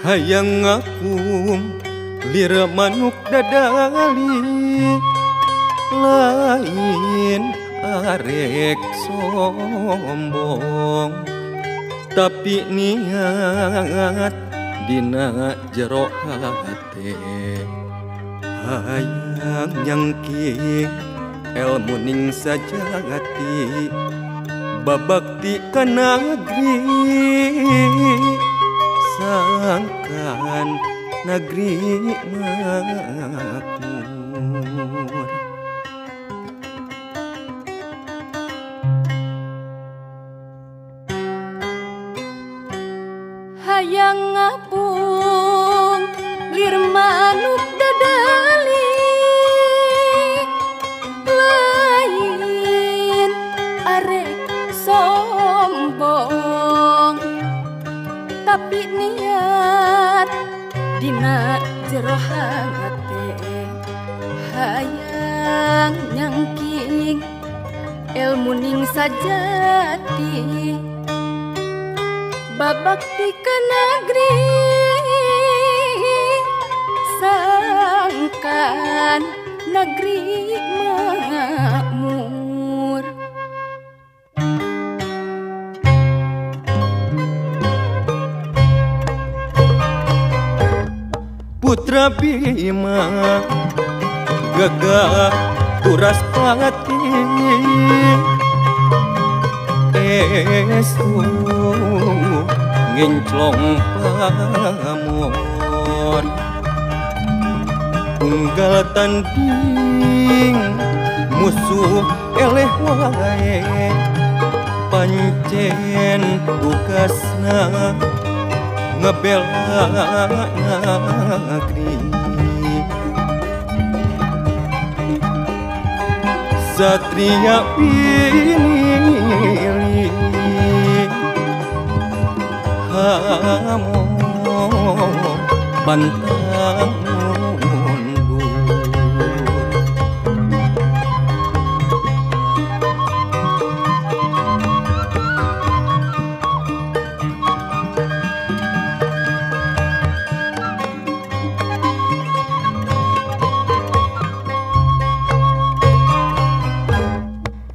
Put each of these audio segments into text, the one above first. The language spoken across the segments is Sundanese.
hayang ngakum lir manuk dadali lain arek sombong tapi niat dina jero hate hayang nyangking ilmu ning sajati babakti kana negeri sangkan negeri makmur. Hayang ngapung lir manuk dadali lain arek sombong tapi niat dina jero hate hayang nyangking ilmu ning sajati babakti ka negeri sangkan negeri makmur. Putra Bima gagah turas pati estu nginclong pamor unggal tanding musuh eleh wae pancen tugasna ngebela negeri satria pilih kamu pantang mundur.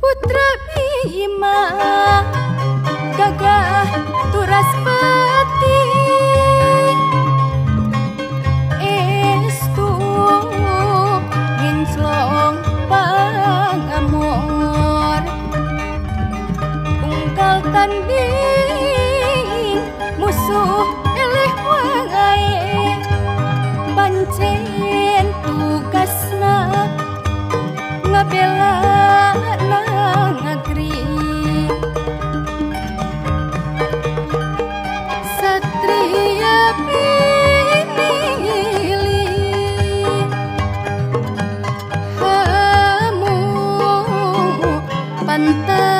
Putra Bima gagah turas pati estu nginclong pangamor ungkal tanding musuh eleh wae pancen tugasna ngabela negeri satria pilih kamu pantang